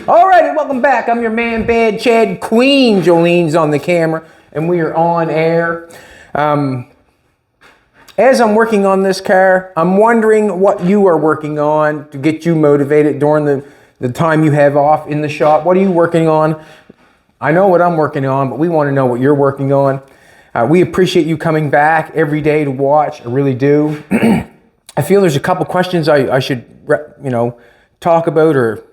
All right, and welcome back. I'm your man, Bad Chad. Queen Jolene's on the camera, and we are on air. As I'm working on this car, I'm wondering what you are working on to get you motivated during the time you have off in the shop. What are you working on? I know what I'm working on, but we want to know what you're working on. We appreciate you coming back every day to watch. I really do. I feel there's a couple questions I should, talk about, or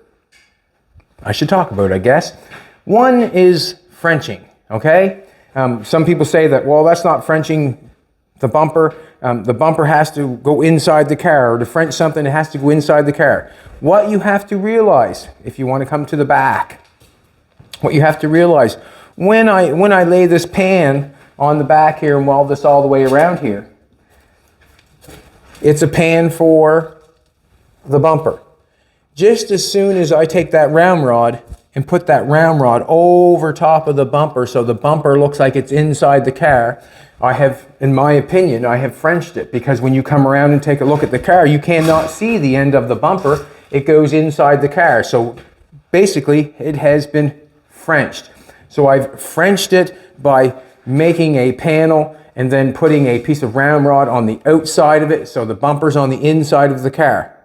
I should talk about, I guess. One is Frenching, okay? Some people say that, well, that's not Frenching the bumper. The bumper has to go inside the car, or to French something, it has to go inside the car. What you have to realize, if you want to come to the back, what you have to realize, when I lay this pan on the back here and weld this all the way around here, it's a pan for the bumper. Just as soon as I take that round rod and put that round rod over top of the bumper so the bumper looks like it's inside the car, I have, in my opinion, I have Frenched it, because when you come around and take a look at the car, you cannot see the end of the bumper. It goes inside the car. So basically, it has been Frenched. So I've Frenched it by making a panel and then putting a piece of round rod on the outside of it so the bumper's on the inside of the car.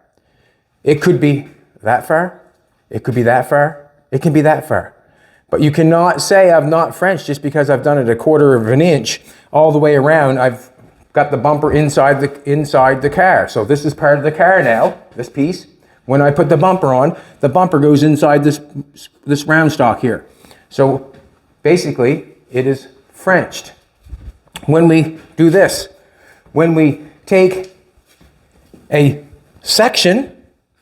It could be that far. It could be that far. It can be that far. But you cannot say I've not Frenched just because I've done it 1/4 of an inch all the way around. I've got the bumper inside the car. So this is part of the car now, this piece. When I put the bumper goes inside this round stock here. So basically, it is Frenched. When we do this, when we take a section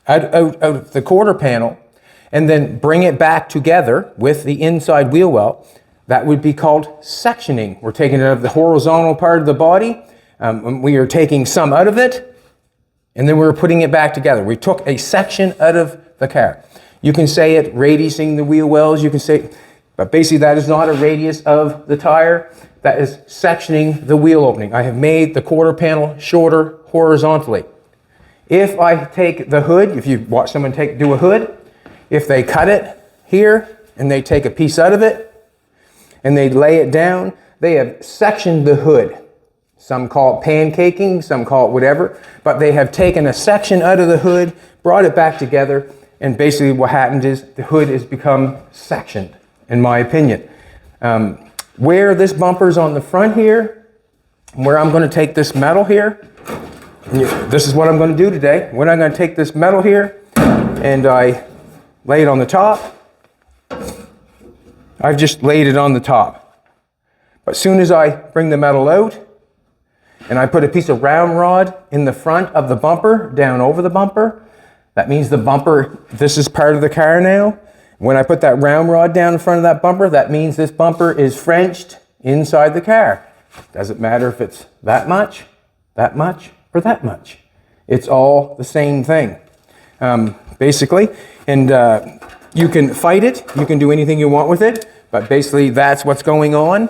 out of the quarter panel and then bring it back together with the inside wheel well, that would be called sectioning. We're taking it out of the horizontal part of the body, we are taking some out of it, and then we're putting it back together. We took a section out of the car. You can say it radiusing the wheel wells, you can say, but basically that is not a radius of the tire, that is sectioning the wheel opening. I have made the quarter panel shorter horizontally. If I take the hood, if you watch someone do a hood, if they cut it here and they take a piece out of it and they lay it down, they have sectioned the hood. Some call it pancaking, some call it whatever, but they have taken a section out of the hood, brought it back together, and basically what happened is the hood has become sectioned, in my opinion. Where this bumper's on the front here, where I'm going to take this metal here, this is what I'm going to do today. When I'm going to take this metal here and I lay it on the top, I've just laid it on the top. But as soon as I bring the metal out and I put a piece of round rod in the front of the bumper, down over the bumper, that means the bumper, this is part of the car now. When I put that round rod down in front of that bumper, that means this bumper is Frenched inside the car. Doesn't matter if it's that much, or that much. It's all the same thing, basically. And you can fight it, you can do anything you want with it, but basically that's what's going on.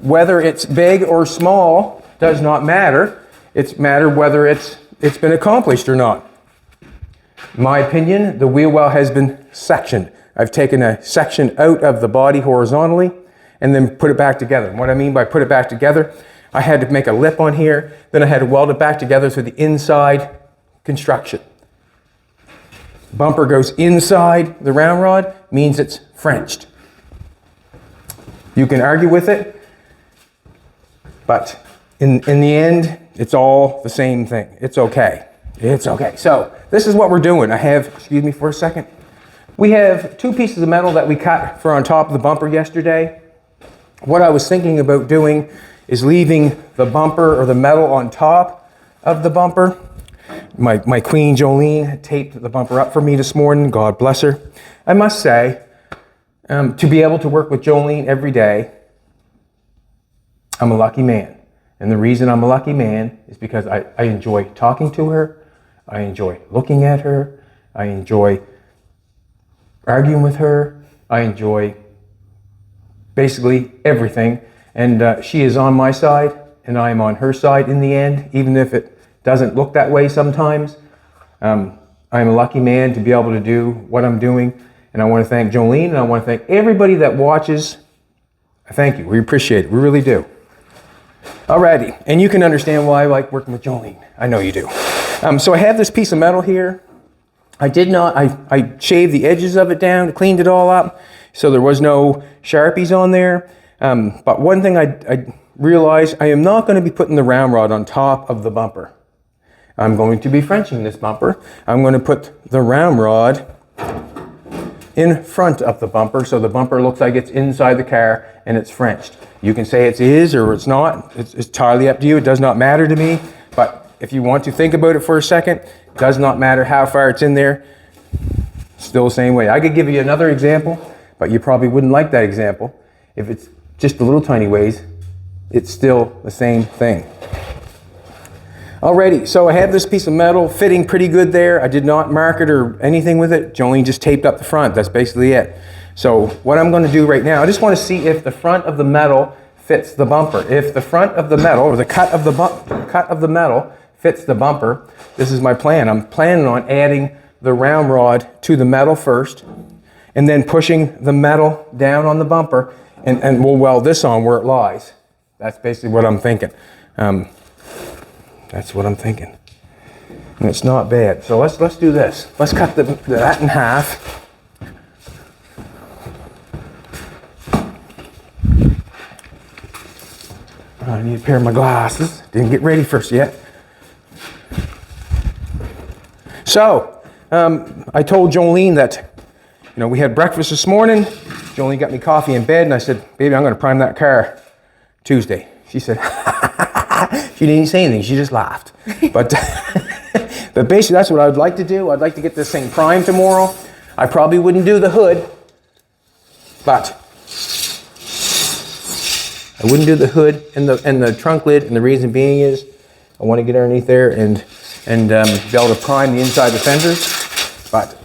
Whether it's big or small does not matter. It's matter whether it's been accomplished or not. In my opinion, the wheel well has been sectioned. I've taken a section out of the body horizontally and then put it back together. And what I mean by put it back together, I had to make a lip on here, then I had to weld it back together through the inside construction. Bumper goes inside the round rod, means it's Frenched. You can argue with it, but in the end, it's all the same thing. It's okay. It's okay. So this is what we're doing. I have, excuse me for a second. We have 2 pieces of metal that we cut for on top of the bumper yesterday. What I was thinking about doing is leaving the bumper or the metal on top of the bumper. My Queen Jolene taped the bumper up for me this morning. God bless her. I must say, to be able to work with Jolene every day, I'm a lucky man. And the reason I'm a lucky man is because I enjoy talking to her. I enjoy looking at her. I enjoy arguing with her. I enjoy basically everything. And she is on my side and I am on her side in the end, even if it doesn't look that way sometimes. I'm a lucky man to be able to do what I'm doing And I want to thank Jolene, and I want to thank everybody that watches. Thank you. We appreciate it. We really do. Alrighty. And you can understand why I like working with Jolene. I know you do. So I have this piece of metal here. I shaved the edges of it down, cleaned it all up, so there was no Sharpies on there. But one thing I realized, I am not going to be putting the round rod on top of the bumper. I'm going to be Frenching this bumper. I'm going to put the round rod in front of the bumper, so the bumper looks like it's inside the car and it's Frenched. You can say it is or it's not. It's entirely up to you. It does not matter to me. But if you want to think about it for a second, it does not matter how far it's in there. Still the same way. I could give you another example, but you probably wouldn't like that example. If it's just a little tiny ways, it's still the same thing. Alrighty, so I have this piece of metal fitting pretty good there. I did not mark it or anything with it. Jolene just taped up the front. That's basically it. So what I'm going to do right now, I just want to see if the front of the metal fits the bumper. If the front of the metal, or the cut of the metal fits the bumper, this is my plan. I'm planning on adding the round rod to the metal first, and then pushing the metal down on the bumper, and we'll weld this on where it lies. That's basically what I'm thinking. That's what I'm thinking. And it's not bad. So let's do this. Let's cut that in half. I need a pair of my glasses. Didn't get ready first yet. So, I told Jolene that, we had breakfast this morning. Jolene got me coffee in bed, and I said, baby, I'm going to prime that car Tuesday. She said, she didn't say anything. She just laughed. But basically, that's what I would like to do. I'd like to get this thing primed tomorrow. I probably wouldn't do the hood, but I wouldn't do the hood and the trunk lid. And the reason being is I want to get underneath there and be able to prime the inside of the fenders. But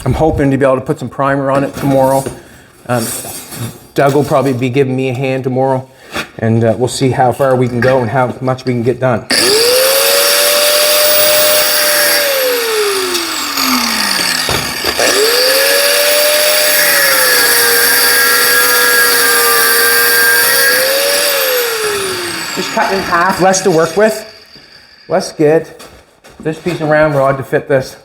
I'm hoping to be able to put some primer on it tomorrow. Doug will probably be giving me a hand tomorrow. And we'll see how far we can go and how much we can get done. Just cut in half, less to work with. Let's get this piece of round rod to fit this.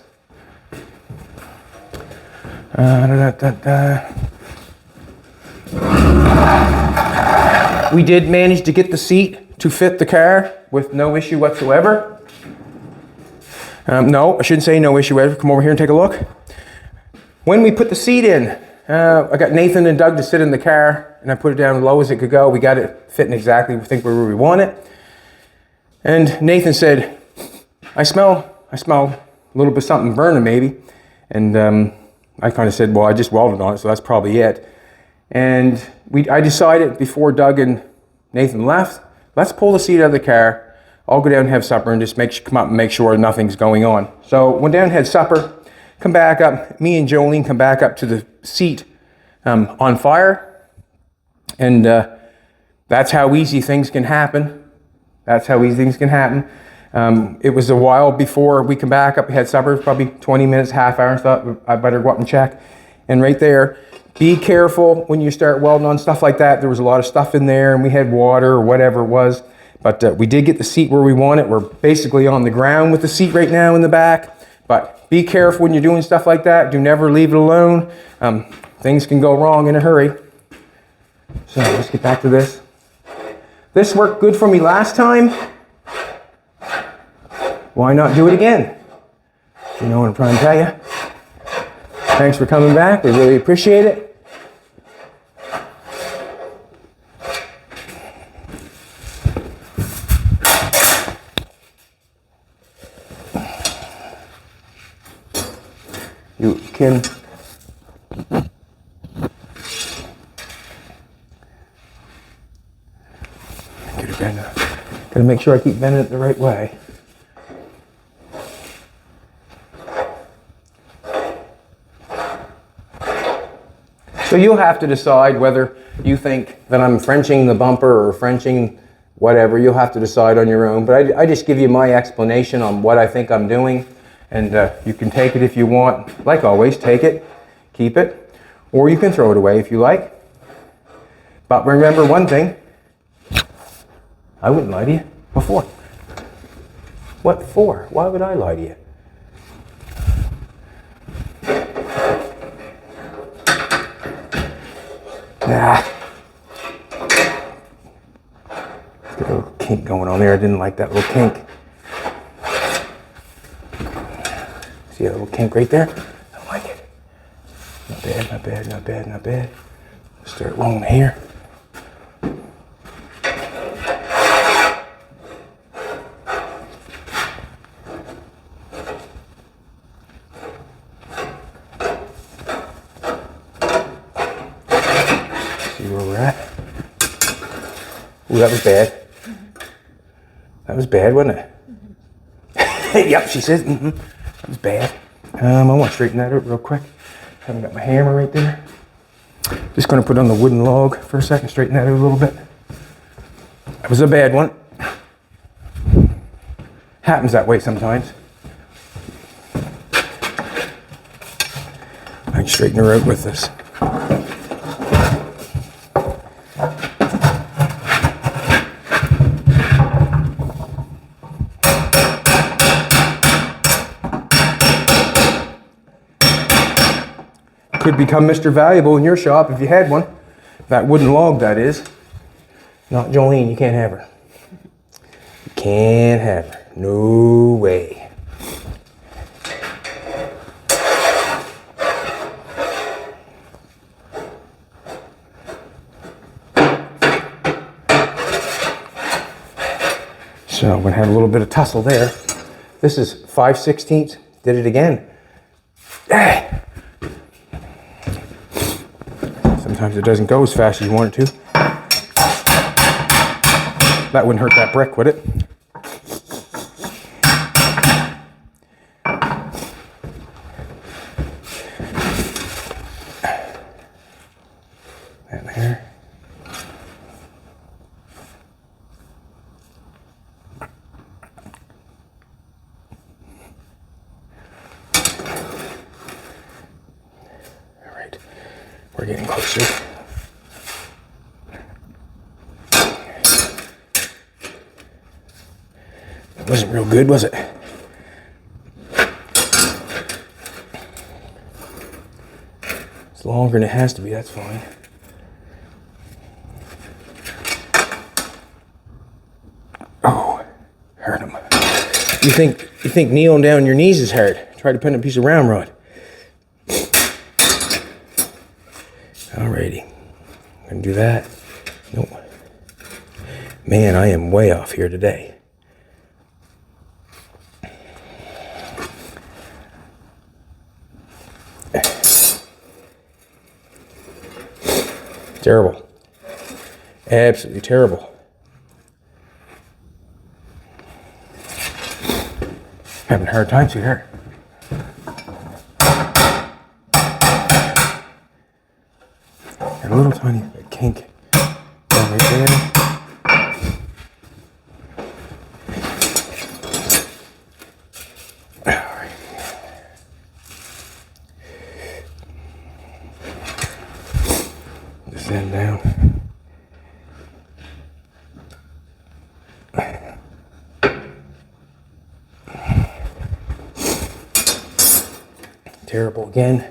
We did manage to get the seat to fit the car with no issue whatsoever. No, I shouldn't say no issue whatsoever. Come over here and take a look. When we put the seat in, I got Nathan and Doug to sit in the car, and I put it down as low as it could go. We got it fitting exactly, we think where we want it. And Nathan said, I smell a little bit something burning maybe. And I kind of said, well, I just welded on it, so that's probably it. And I decided before Doug and Nathan left, let's pull the seat out of the car. I'll go down and have supper and just come up and make sure nothing's going on. So went down and had supper, come back up, me and Jolene come back up to the seat on fire. And that's how easy things can happen. That's how easy things can happen. It was a while before we come back up, we had supper, probably 20 minutes, half hour, and thought I better go up and check. And right there, be careful when you start welding on stuff like that. There was a lot of stuff in there, and we had water or whatever it was. But we did get the seat where we want it. We're basically on the ground with the seat right now in the back. But be careful when you're doing stuff like that. Do never leave it alone. Things can go wrong in a hurry. So let's get back to this. This worked good for me last time. Why not do it again? You know what I'm trying to tell you. Thanks for coming back. We really appreciate it. You can get it bent up. Gotta make sure I keep bending it the right way. So you'll have to decide whether you think that I'm Frenching the bumper or Frenching whatever. You'll have to decide on your own. But I just give you my explanation on what I think I'm doing. And you can take it if you want. Like always, take it. keep it, or you can throw it away if you like. But remember one thing, I wouldn't lie to you. Before. What for? Why would I lie to you? Nah. Got a little kink going on there. I didn't like that little kink. See that little kink right there? I don't like it. Not bad, not bad, not bad, not bad. Start rolling here. Ooh, that was bad. That was bad, wasn't it? Yep, she says. That was bad. I want to straighten that out real quick. Haven't got my hammer right there. Just going to put on the wooden log for a second, straighten that out a little bit. That was a bad one. Happens that way sometimes. I can straighten her out with this. Could become Mr. Valuable in your shop if you had one. That wooden log, that is. Not Jolene, you can't have her. You can't have her. No way. So I'm going to have a little bit of tussle there. This is 5/16. Did it again. Sometimes it doesn't go as fast as you want it to. That wouldn't hurt that brick, would it? That there. All right, we're getting closer. Wasn't real good, was it? It's longer than it has to be, that's fine. Oh, hurt him. You think kneeling down on your knees is hard? Try to pin a piece of round rod. Alrighty. I'm gonna do that. Nope. Man, I am way off here today. Terrible. Absolutely terrible. Having a hard time, sweetheart. Got a little tiny kink down right there. Descend down. Terrible again.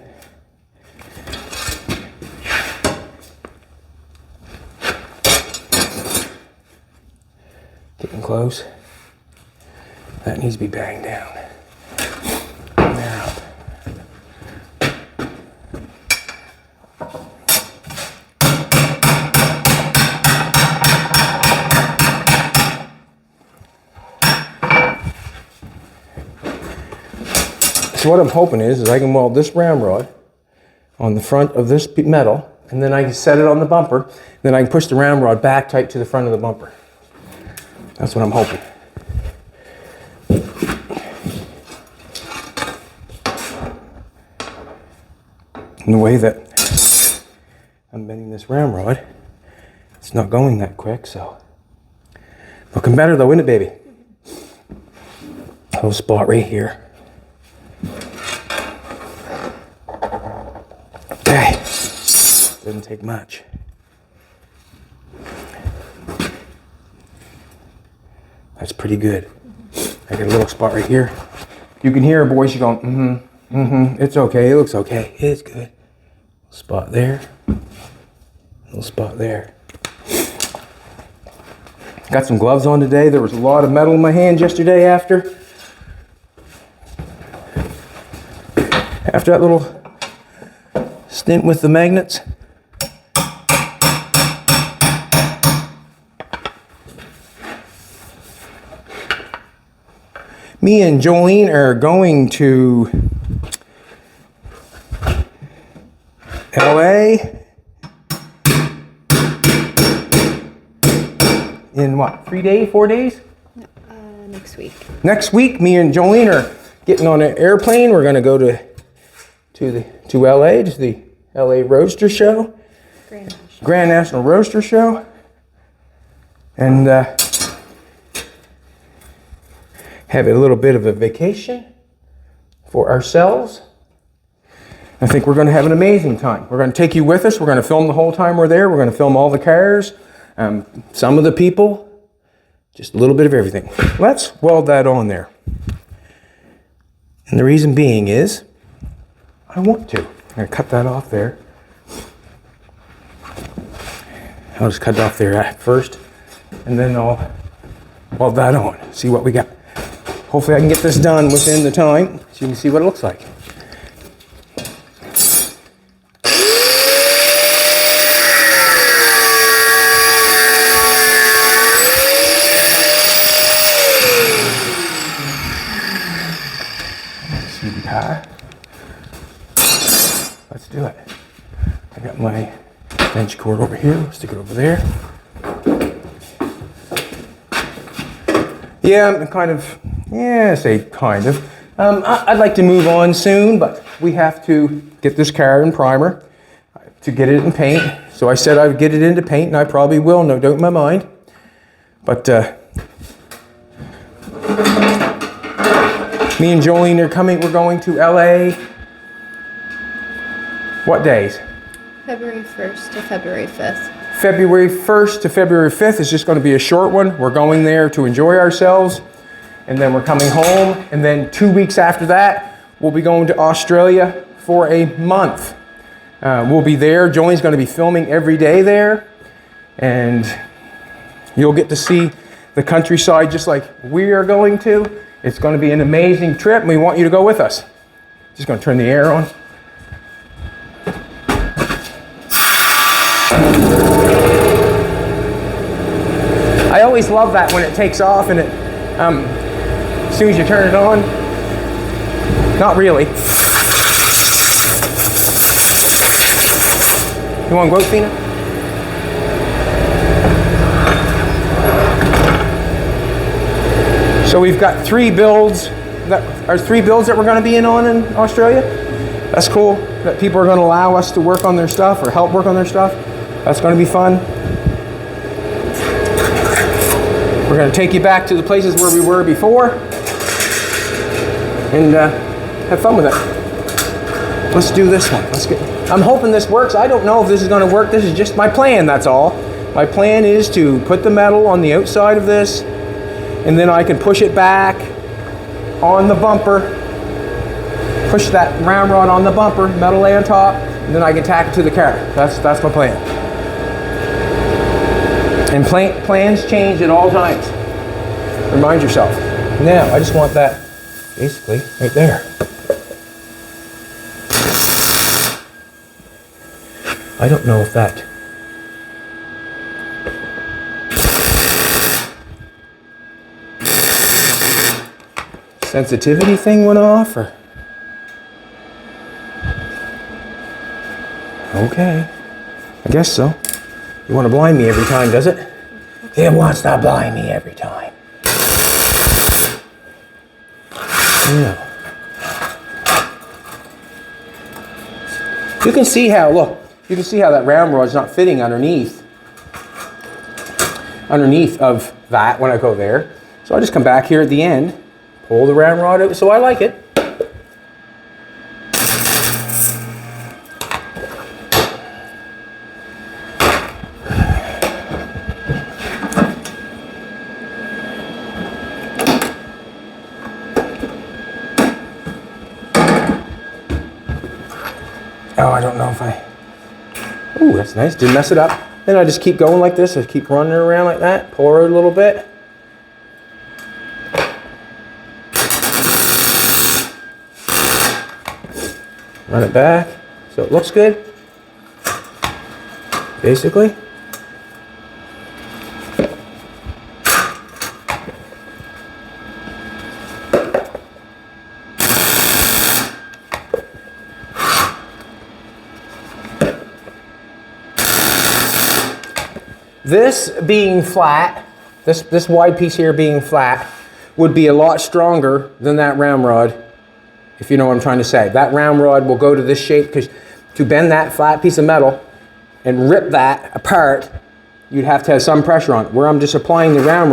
Getting close. That needs to be banged down. There up. So what I'm hoping is I can weld this ramrod on the front of this metal, and then I can set it on the bumper, then I can push the ramrod back tight to the front of the bumper. That's what I'm hoping. And the way that I'm bending this ramrod, it's not going that quick, so. Looking better though, isn't it, baby? A little spot right here. Okay, doesn't take much. That's pretty good. I got a little spot right here. You can hear her voice, she's going, it's okay, it looks okay, it's good. Spot there, little spot there. Got some gloves on today. There was a lot of metal in my hands yesterday after that little stint with the magnets. Me and Jolene are going to LA in what, 3 days, 4 days? Next week. Next week, me and Jolene are getting on an airplane. We're going to go to LA, to the LA Roadster Show. Grand National Roadster Show. And have a little bit of a vacation for ourselves. I think we're going to have an amazing time. We're going to take you with us. We're going to film the whole time we're there. We're going to film all the cars, some of the people, just a little bit of everything. Let's weld that on there. And the reason being is, I want to. I'm going to cut that off there. I'll just cut it off there first, and then I'll weld that on. See what we got. Hopefully I can get this done within the time, so you can see what it looks like. Let's do it. I got my bench cord over here. Let's stick it over there. Yeah, I'm kind of, I'd like to move on soon, but we have to get this car in primer to get it in paint. So I said I would get it into paint, and I probably will, no doubt in my mind. But me and Jolene are coming. We're going to LA. What days? February 1st to February 5th. February 1st to February 5th is just going to be a short one. We're going there to enjoy ourselves, and then we're coming home, and then 2 weeks after that, we'll be going to Australia for a month. We'll be there. Jolene's going to be filming every day there, and you'll get to see the countryside just like we are going to. It's going to be an amazing trip, and we want you to go with us. Just going to turn the air on. I always love that when it takes off and it, as soon as you turn it on, not really. You want to go, Fina? So we've got three builds that we're going to be in Australia. That's cool that people are going to allow us to work on their stuff or help work on their stuff. That's going to be fun. We're going to take you back to the places where we were before and have fun with it. Let's do this one. I'm hoping this works. I don't know if this is going to work. This is just my plan, that's all. My plan is to put the metal on the outside of this, and then I can push it back on the bumper, push that round rod on the bumper, metal lay on top, and then I can tack it to the car. That's my plan. And plans change at all times. Remind yourself. Now, I just want that basically right there. I don't know if that sensitivity thing went off, or okay, I guess so. You want to blind me every time, does it? It wants to blind me every time. Yeah. You can see how, look, you can see how that round rod's not fitting underneath of that when I go there. So I just come back here at the end, pull the round rod out, so I like it. Oh, I don't know if I... Ooh, that's nice. Didn't mess it up. Then I just keep going like this. I keep running it around like that. Pour it a little bit. Run it back. So it looks good. Basically. This being flat, this wide piece here being flat, would be a lot stronger than that round rod, if you know what I'm trying to say. That round rod will go to this shape, because to bend that flat piece of metal and rip that apart, you'd have to have some pressure on it. Where I'm just applying the round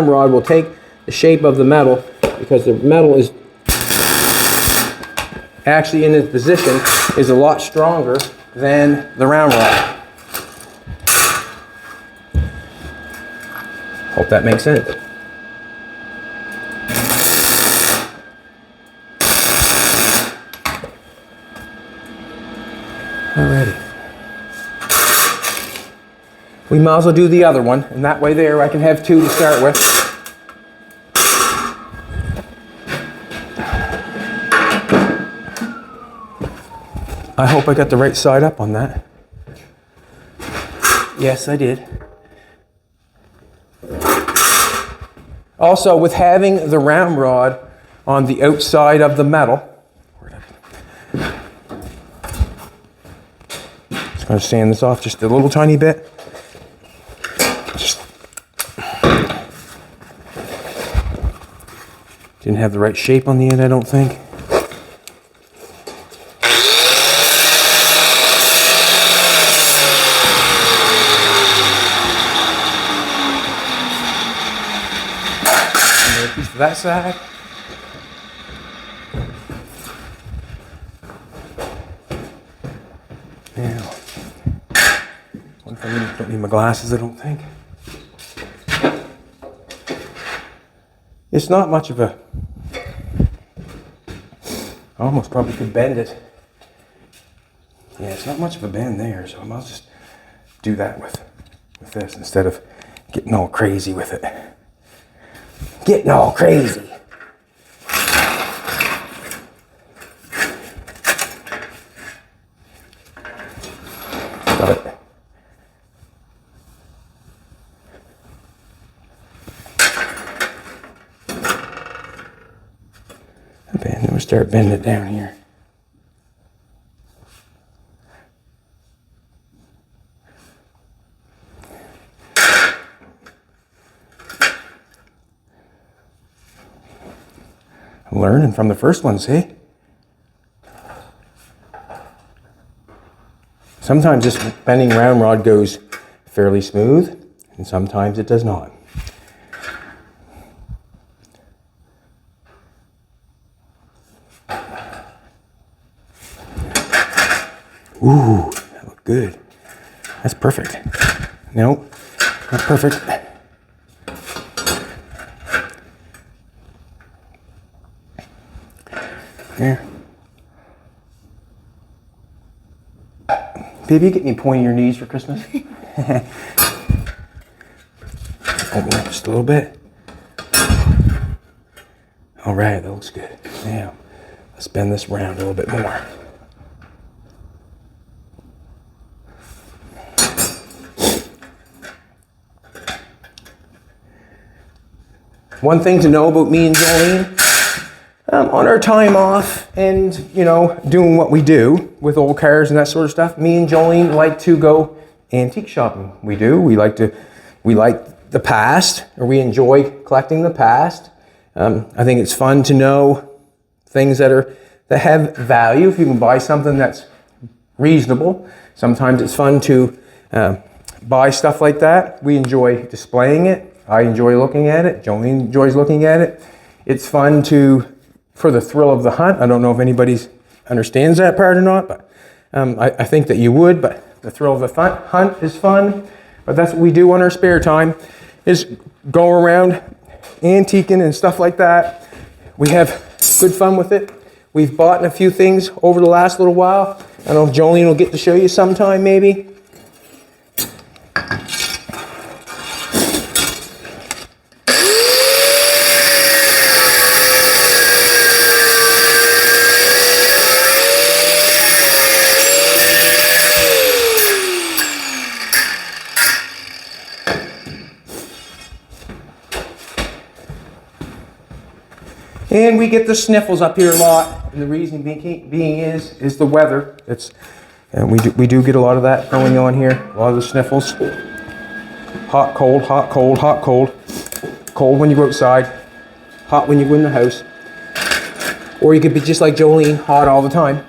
rod will take the shape of the metal, because the metal is actually in its position is a lot stronger than the round rod. Hope that makes sense. Alrighty. We might as well do the other one, and that way there I can have two to start with. I hope I got the right side up on that. Yes, I did. Also, with having the round rod on the outside of the metal, just going to sand this off just a little tiny bit. Didn't have the right shape on the end, I don't think. Piece to that side. Now, I don't need my glasses, I don't think. It's not much of a... I almost probably could bend it. Yeah, it's not much of a bend there, so I'll just do that with this instead of getting all crazy with it. Getting all crazy. Got it. And then we start bending it down here. Learning from the first one, see? Sometimes this bending round rod goes fairly smooth, and sometimes it does not. Ooh, that looked good. That's perfect. No, not perfect. There. Baby, you get me pointing your knees for Christmas? Open up just a little bit. All right, that looks good. Now, let's bend this round a little bit more. One thing to know about me and Jolene, on our time off and, you know, doing what we do with old cars and that sort of stuff, me and Jolene like to go antique shopping. We do. We like the past, or we enjoy collecting the past. I think it's fun to know things that have value. If you can buy something that's reasonable, sometimes it's fun to buy stuff like that. We enjoy displaying it. I enjoy looking at it. Jolene enjoys looking at it. It's fun for the thrill of the hunt. I don't know if anybody understands that part or not, but I think that you would. But the thrill of the hunt is fun. But that's what we do on our spare time, is go around antiquing and stuff like that. We have good fun with it. We've bought a few things over the last little while. I don't know if Jolene will get to show you sometime, maybe. And we get the sniffles up here a lot, and the reason being is the weather. And we do get a lot of that going on here. A lot of the sniffles. Hot, cold, hot, cold, hot, cold. Cold when you go outside, hot when you go in the house. Or you could be just like Jolene, hot all the time.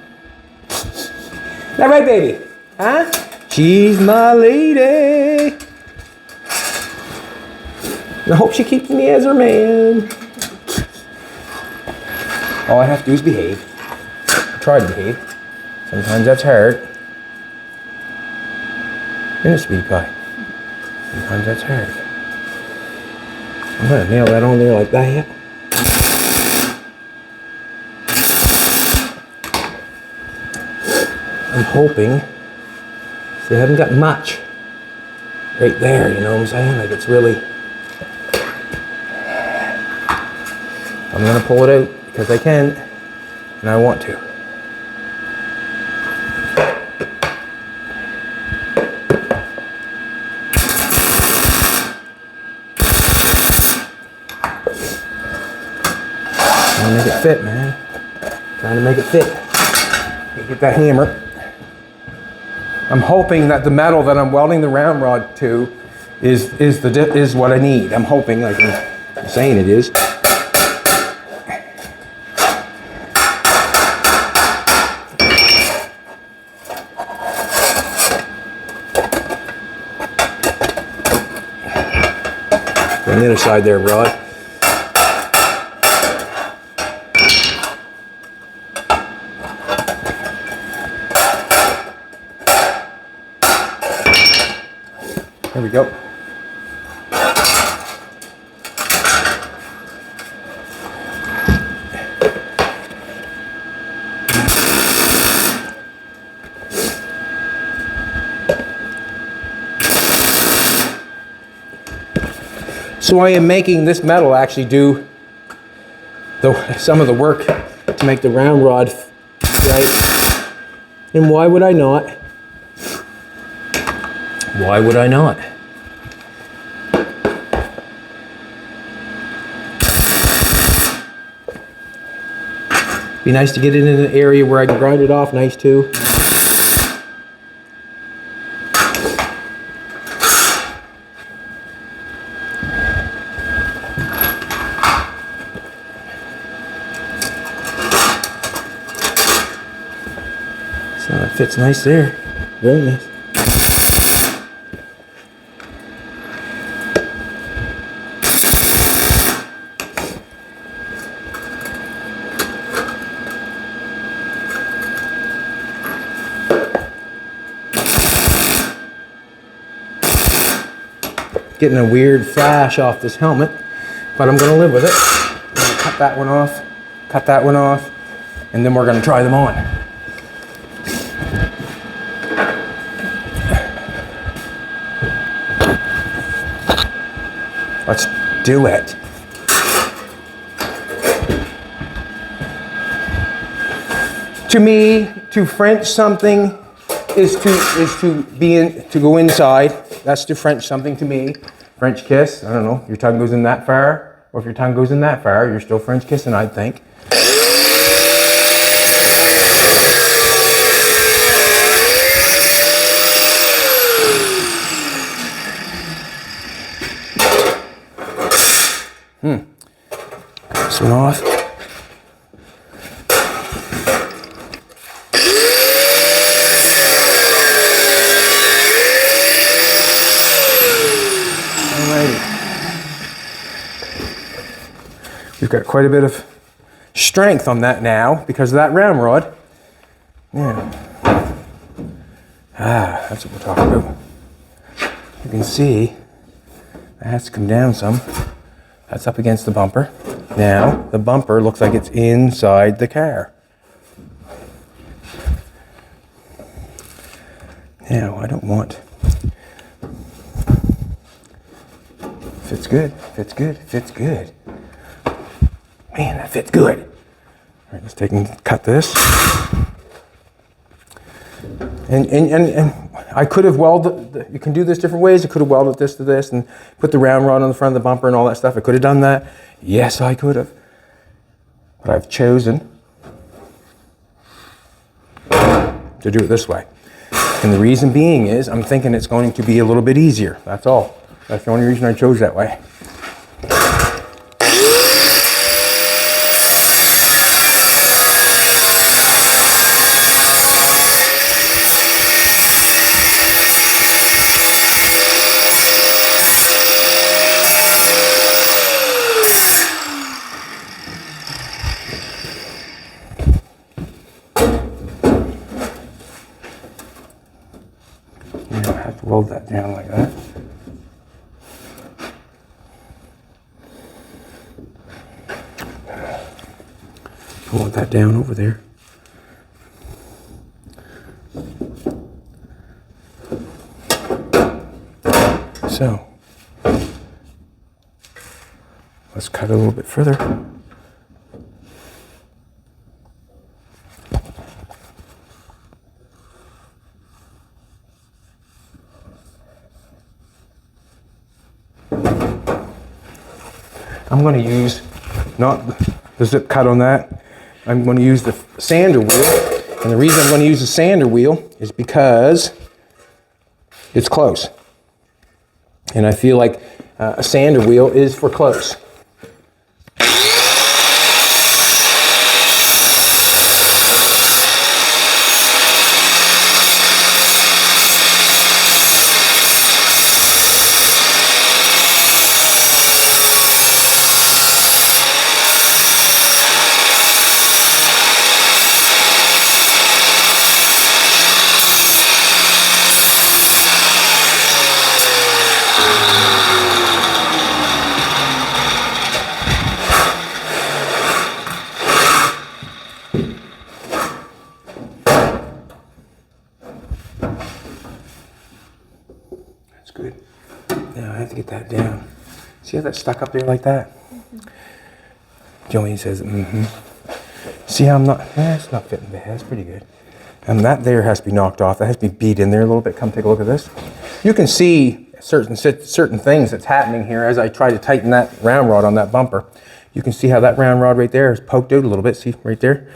That right, baby? Huh? She's my lady. And I hope she keeps me as her man. All I have to do is behave. I try to behave. Sometimes that's hard. In a sweetie pie. Sometimes that's hard. I'm gonna nail that on there like that. I'm hoping. See, I haven't got much right there, you know what I'm saying? Like it's really. I'm gonna pull it out because I can, and I want to. Trying to make it fit, man. Trying to make it fit. Get that hammer. I'm hoping that the metal that I'm welding the round rod to is what I need. I'm hoping, like I'm saying it is. On the other side there, Rod. There we go. So I am making this metal actually do some of the work to make the round rod right. And why would I not? Why would I not? Be nice to get it in an area where I can grind it off nice too. So that fits nice there. Very nice. Getting a weird flash off this helmet, but I'm gonna live with it. I'm gonna cut that one off, and then we're gonna try them on. Let's do it. To me, to French something is to go inside. That's to French something to me. French kiss, I don't know, your tongue goes in that far, or if your tongue goes in that far, you're still French kissing, I think. This one off. We've got quite a bit of strength on that now because of that round rod. Yeah. That's what we're talking about. You can see that has to come down some. That's up against the bumper. Now, the bumper looks like it's inside the car. Now, I don't want, fits good, fits good, fits good. Man, that fits good. All right, let's take and cut this. And I could have welded, you can do this different ways. I could have welded this to this and put the round rod on the front of the bumper and all that stuff. I could have done that. Yes, I could have. But I've chosen to do it this way. And the reason being is I'm thinking it's going to be a little bit easier. That's all. That's the only reason I chose that way. You don't have to weld that down like that. Hold that down over there. So, let's cut a little bit further. I'm going to use not the zip cut on that. I'm going to use the sander wheel. And the reason I'm going to use the sander wheel is because it's close. And I feel like a sander wheel is for close. Good. Now I have to get that down. See how that's stuck up there like that? Jolene says, See how I'm not, it's not fitting bad, that's pretty good. And that there has to be knocked off. That has to be beat in there a little bit. Come take a look at this. You can see certain things that's happening here as I try to tighten that round rod on that bumper. You can see how that round rod right there is poked out a little bit. See right there?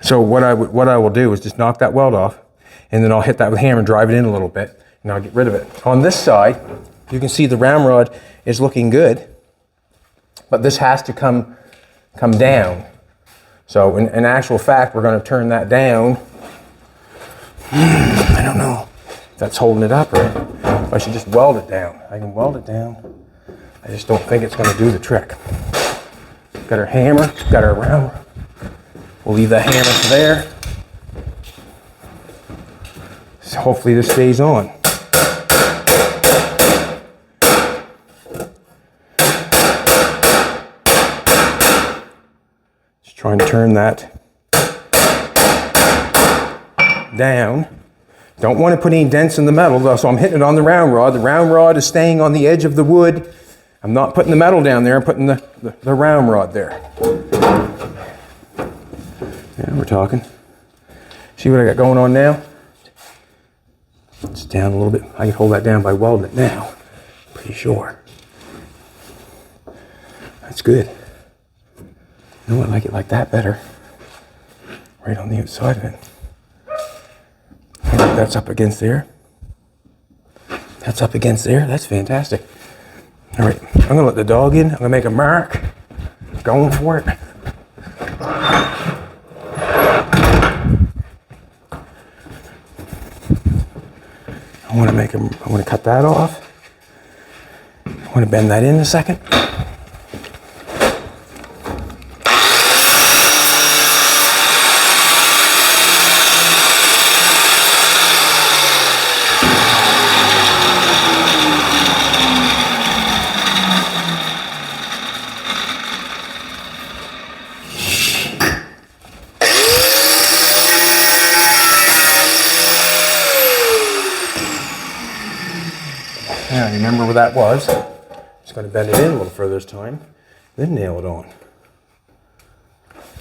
So what I will do is just knock that weld off, and then I'll hit that with a hammer and drive it in a little bit, and I'll get rid of it. On this side, you can see the round rod is looking good, but this has to come down. So in actual fact, we're going to turn that down. I don't know if that's holding it up or if I should just weld it down. I can weld it down. I just don't think it's going to do the trick. Got our hammer, got our round. We'll leave that hammer there. So hopefully this stays on. Just trying to turn that down. Don't want to put any dents in the metal though, so I'm hitting it on the round rod. The round rod is staying on the edge of the wood. I'm not putting the metal down there, I'm putting the round rod there. Yeah, we're talking. See what I got going on now? It's down a little bit. I can hold that down by welding it now. Pretty sure. That's good. You know, I like it like that better. Right on the outside of it. That's up against there. That's up against there. That's fantastic. All right, I'm gonna let the dog in. I'm gonna make a mark. Going for it. I want to cut that off. I want to bend that in a second. Now, you remember where that was. Just going to bend it in a little further this time, then nail it on.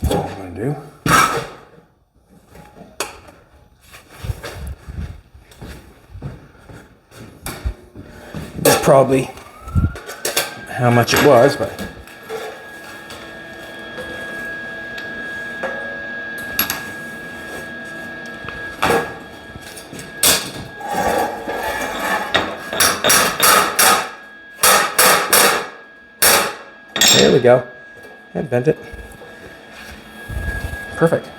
That's what I'm going to do. That's probably how much it was, but there we go. And bent it. Perfect.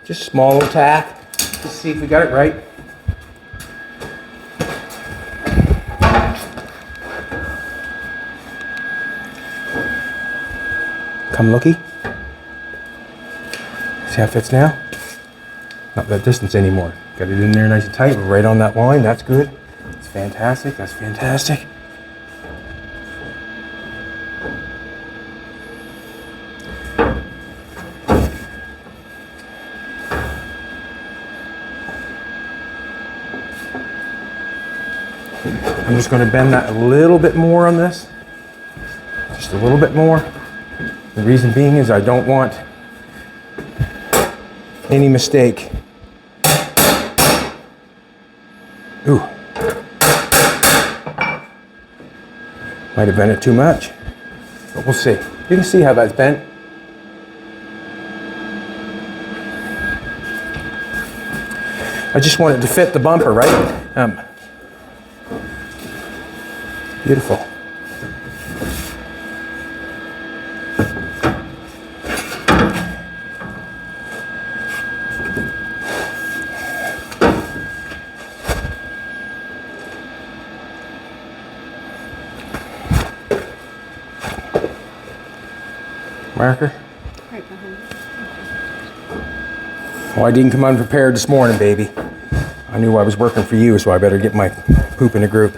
Just a small little tack. Just see if we got it right. Come looky. See how it fits now? Not that distance anymore. Got it in there nice and tight. We're right on that line. That's good. That's fantastic. That's fantastic. I'm just going to bend that a little bit more on this. Just a little bit more. The reason being is I don't want any mistake. Ooh. Might have bent it too much, but we'll see. You can see how that's bent. I just want it to fit the bumper, right? Beautiful. Marker? Right behind. Well, I didn't come unprepared this morning, baby. I knew I was working for you, so I better get my poop in a group.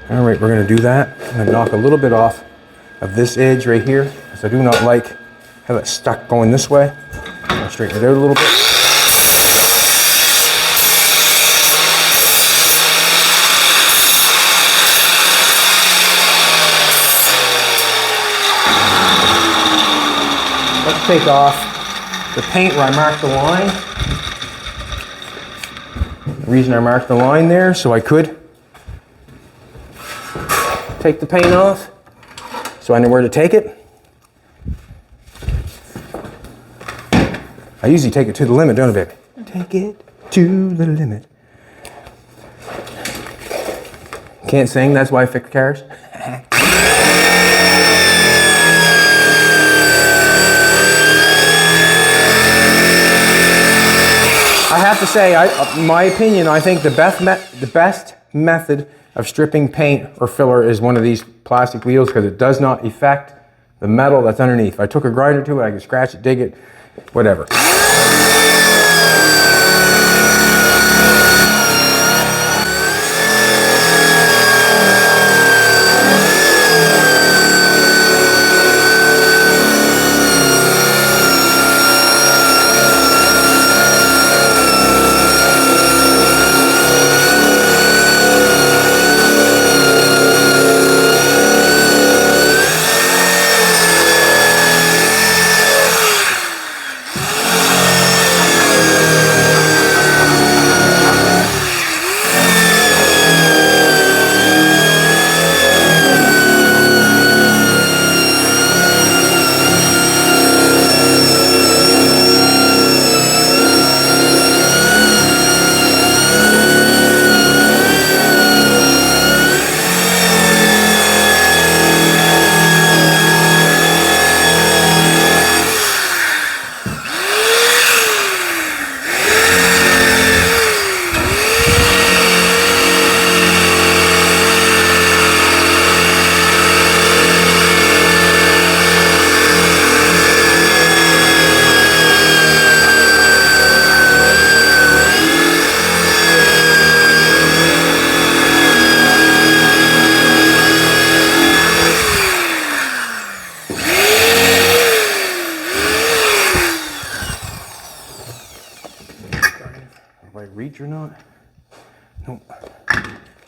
All right, we're going to do that. I'm going to knock a little bit off of this edge right here, because I do not like how it's stuck going this way. I'll straighten it out a little bit. Let's take off the paint where I marked the line. The reason I marked the line there, so I could take the paint off, so I know where to take it. I usually take it to the limit, don't I, baby? Take it to the limit. Can't sing, that's why I fix cars. I have to say, my opinion, I think the best method of stripping paint or filler is one of these plastic wheels, because it does not affect the metal that's underneath. If I took a grinder to it, I could scratch it, dig it, whatever. or not. Nope.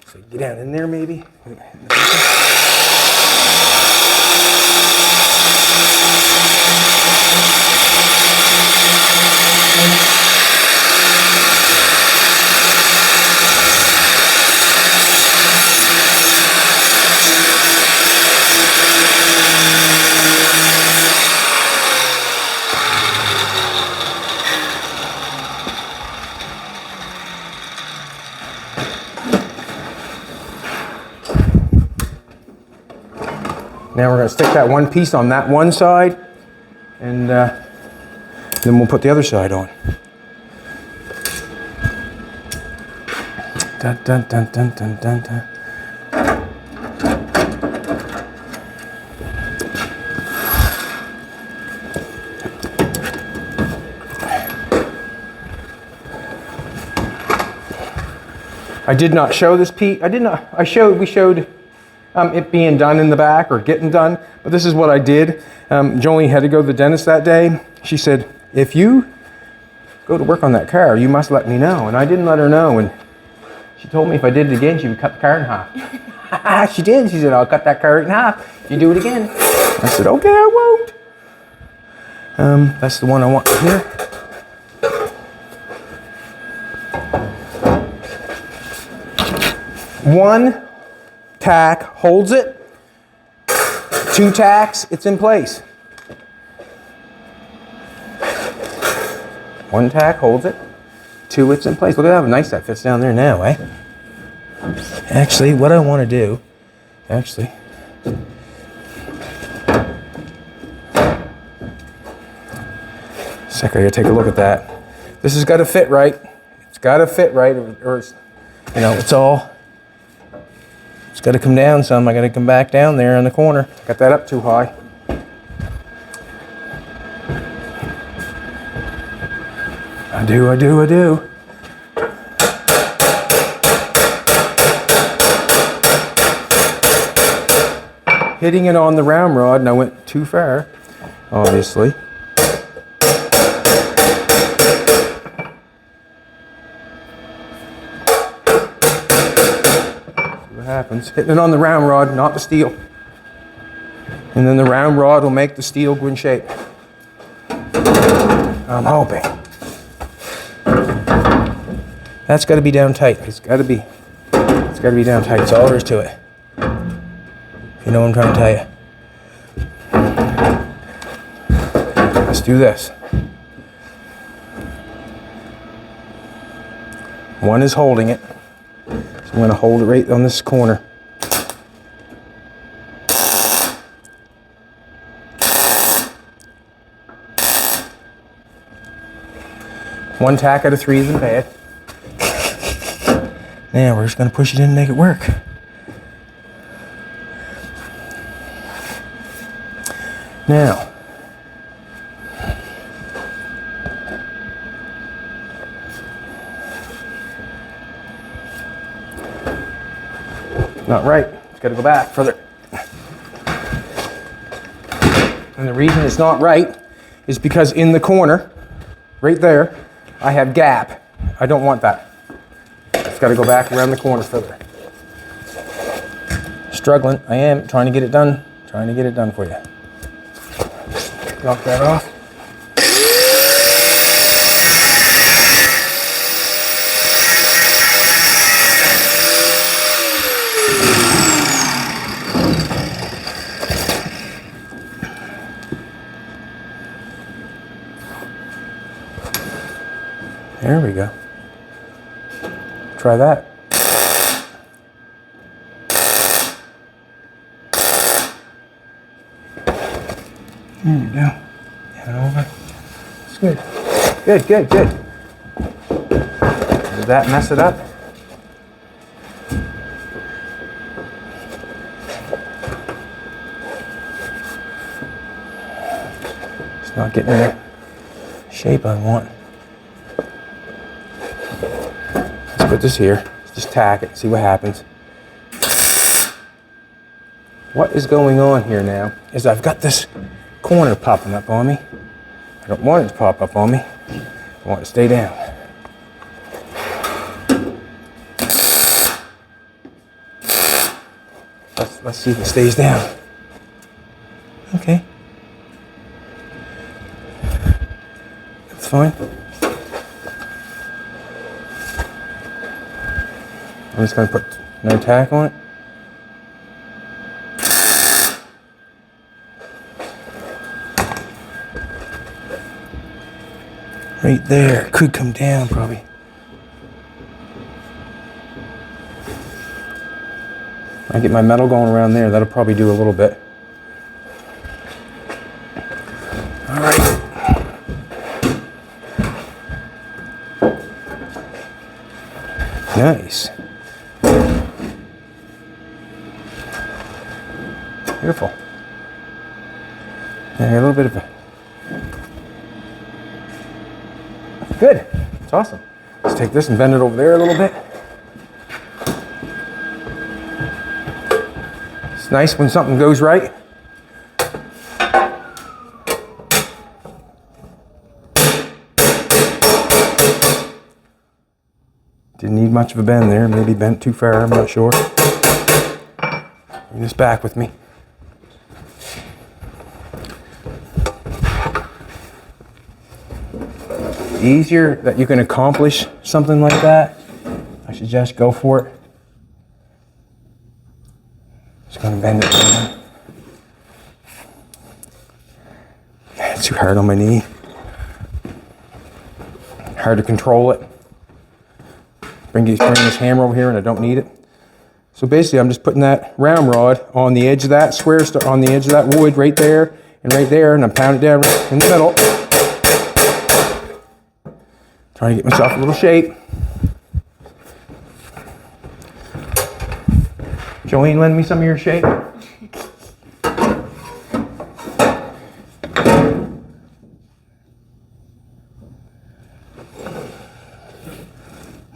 So get down in there maybe. Now we're going to stick that one piece on that one side, and then we'll put the other side on. Dun, dun, dun, dun, dun, dun, dun. I did not show this piece. We showed it being done in the back or getting done, but this is what I did. Jolene had to go to the dentist that day. She said, if you go to work on that car, you must let me know. And I didn't let her know. And she told me if I did it again, she would cut the car in half. She did. She said, I'll cut that car in half if you do it again. I said, okay, I won't. That's the one I want here. One tack holds it. 2 tacks, it's in place. 1 tack holds it. 2, it's in place. Look at how nice that fits down there now, eh? Actually, what I want to do, actually, second, I gotta take a look at that. This has got to fit right. It's got to fit right, or it's, you know, it's all. It's got to come down some. I got to come back down there in the corner. Got that up too high. I do. Hitting it on the round rod, and I went too far, obviously. Happens. Hitting it on the round rod, not the steel. And then the round rod will make the steel go in shape. I'm hoping. That's got to be down tight. It's got to be down tight. That's all there is to it. You know what I'm trying to tell you. Let's do this. One is holding it. I'm going to hold it right on this corner. One tack out of 3 isn't bad. Now we're just going to push it in and make it work. Now, not right. It's got to go back further. And the reason it's not right is because in the corner, right there, I have gap. I don't want that. It's got to go back around the corner further. Struggling. I am trying to get it done. Trying to get it done for you. Knock that off. There we go. Try that. There you go. Hand it over. It's good. Good. Did that mess it up? It's not getting the shape I want. Let's put this here. Just tack it, see what happens. What is going on here now is I've got this corner popping up on me. I don't want it to pop up on me. I want it to stay down. let's see if it stays down. Okay. That's fine. I'm just going to put no tack on it. Right there. Could come down probably. I get my metal going around there. That'll probably do a little bit. All right. Nice. Beautiful. Yeah, a little bit of a... Good. It's awesome. Let's take this and bend it over there a little bit. It's nice when something goes right. Didn't need much of a bend there. Maybe bent too far, I'm not sure. Bring this back with me. The easier that you can accomplish something like that, I suggest go for it. Just gonna bend it down. It's too hard on my knee. Hard to control it. Bring this hammer over here and I don't need it. So basically I'm just putting that round rod on the edge of that square, on the edge of that wood right there, and I'm pounding it down right in the middle. Trying to get myself a little shape. Jolene, lend me some of your shape.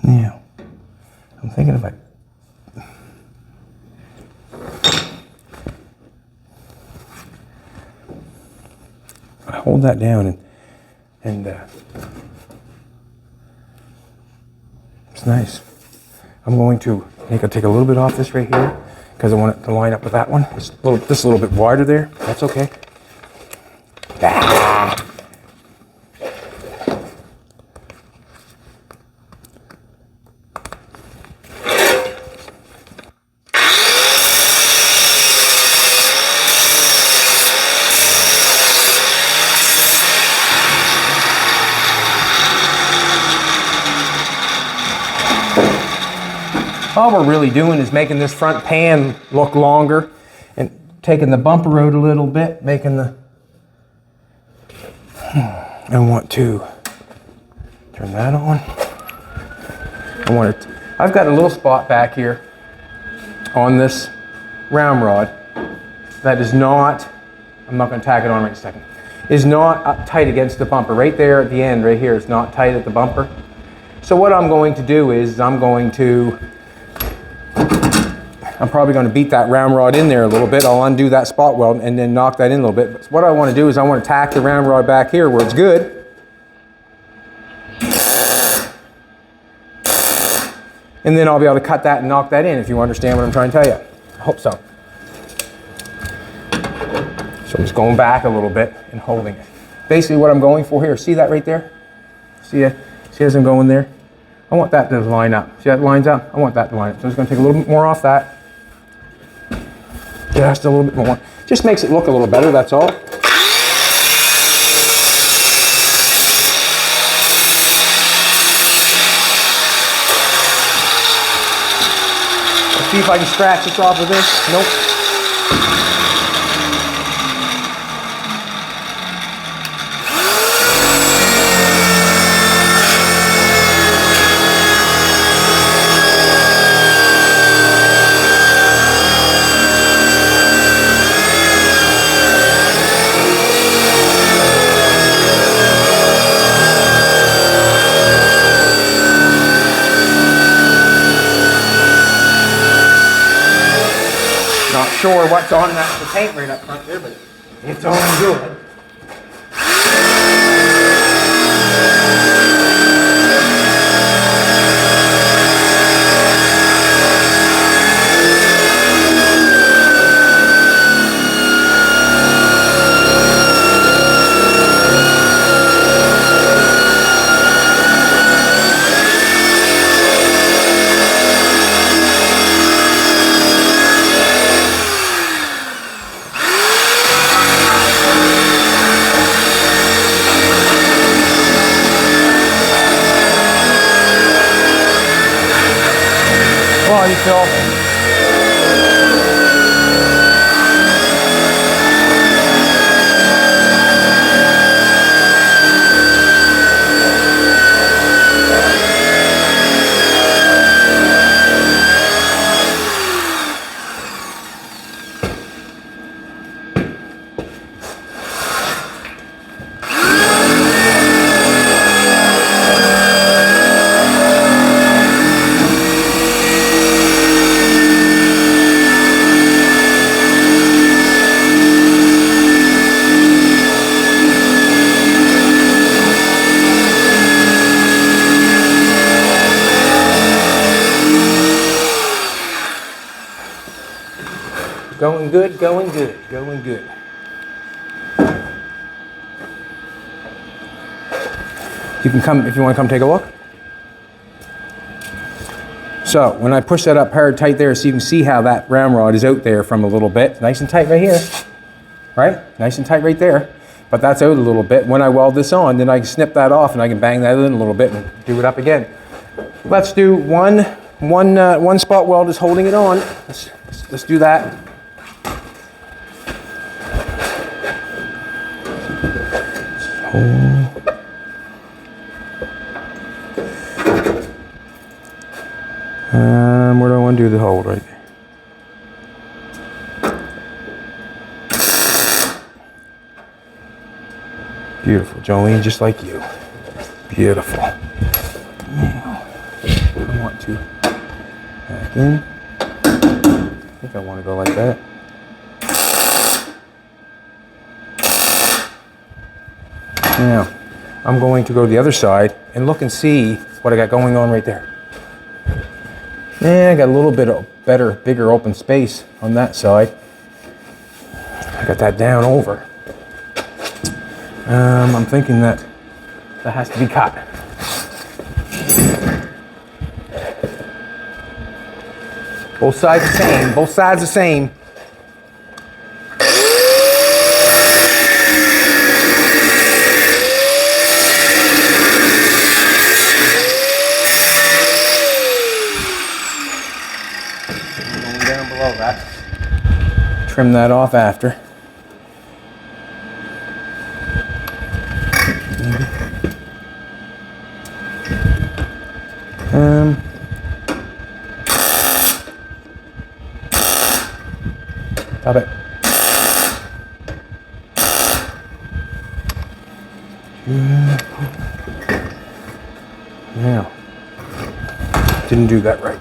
Now, I'm thinking about I hold that down and it's nice. I'm going to take a little bit off this right here because I want it to line up with that one. It's just a little bit wider there. That's okay. Ah. All we're really doing is making this front pan look longer and taking the bumper out a little bit, making the... I want to turn that on. I've got a little spot back here on this round rod that is not, I'm not going to tack it on right in a second, is not up tight against the bumper. Right there at the end, right here, is not tight at the bumper. So what I'm going to do is I'm probably going to beat that round rod in there a little bit. I'll undo that spot weld and then knock that in a little bit. But what I want to do is I want to tack the round rod back here where it's good. And then I'll be able to cut that and knock that in, if you understand what I'm trying to tell you. I hope so. So I'm just going back a little bit and holding it. Basically what I'm going for here, see that right there? See as I'm going there? I want that to line up. See how it lines up? I want that to line up. So I'm just going to take a little bit more off that. Just a little bit more. Just makes it look a little better, that's all. Let's see if I can scratch this off of this. Nope. Not sure what's on the paint right up front there, but it's all good. Going good, going good, going good. You can come, if you want to come take a look. So when I push that up hard tight there, so you can see how that ramrod is out there from a little bit. Nice and tight right here, right? Nice and tight right there. But that's out a little bit. When I weld this on, then I can snip that off and I can bang that in a little bit and do it up again. Let's do one spot weld is holding it on. Let's do that. Where do I want to do the hold right there? Beautiful, Jolene, just like you. Beautiful. Now, I want to back in. I think I want to go like that. Now, I'm going to go to the other side and look and see what I got going on right there. Yeah, I got a little bit of bigger open space on that side. I got that down over. I'm thinking that has to be cut. Both sides the same, both sides the same. Trim that off after. Stop it. Now, didn't do that right.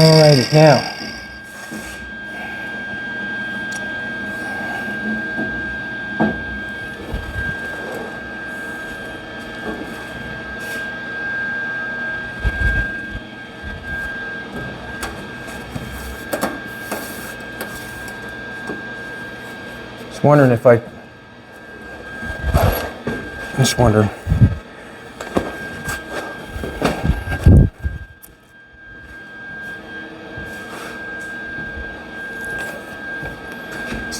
Alrighty, now. Just wondering if just wondering.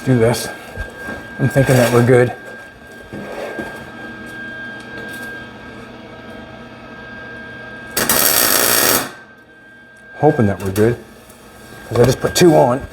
Do this. I'm thinking that we're good. Hoping that we're good, because I just put 2 on.